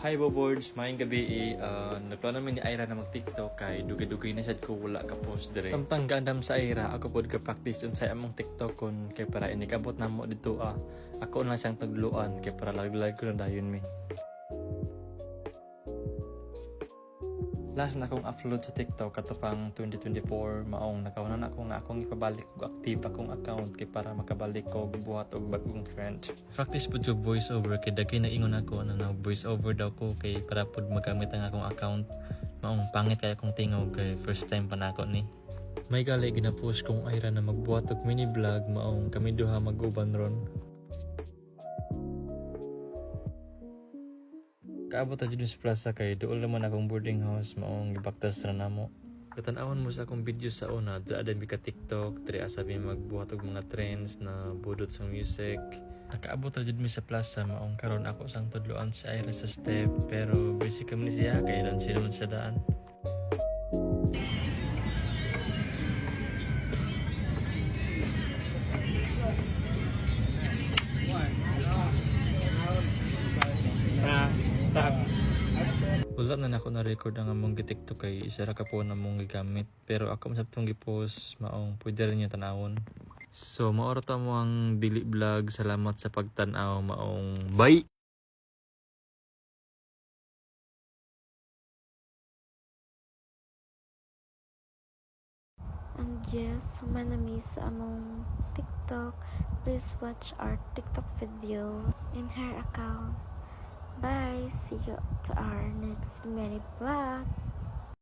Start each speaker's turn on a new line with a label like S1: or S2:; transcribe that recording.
S1: Hi Boboards, maayong gabi nagplano namin ni Ira na mag-TikTok kay dugay-dugay na siya ko wala ka post dire. Samtang gandam sa Ira, ako pod ka practice unsay among TikTok kon kay para inikabot namo dito Ako na siyang tagluan kay para lag-lag ko na dayon mi. Last na akong upload sa TikTok ato pang 2024 maong nakauna na ako nga akong ipabalik og active akong account kay para makabalik ko buhat og bagong trend. Practice pud ko voice over kay dagay na ingon ako na voice over daw ko kay para pud magamit ang akong account. Maong pangit kay akong tingog kay first time pa nako ni. May gali gina-post kong Ira na magbuhat og mini vlog maong kami duha mag-uban ron. Kaabot na dyan sa plaza kay doon naman akong boarding house maong gibaktas na namo. Katanawan mo sa akong video sa una, daan mi ka TikTok, diri asabi magbuhat og mga trends na budot sa music. Nakaabot na dyan mi sa plaza maong karon ako sang tudloan si Ira sa step pero busy kami siya kay ilan sila sa daan. Wala na ako na-record ang among gi-TikTok kay isa ra ka po na mong gigamit pero ako masab tong gi-post maong pwede rin yung tanawon. So maoro ta mo ang dili vlog. Salamat sa pagtan-aw maong bye.
S2: And yes, manami sa among TikTok. Please watch our TikTok video in her account. Bye. See you to our next mini vlog.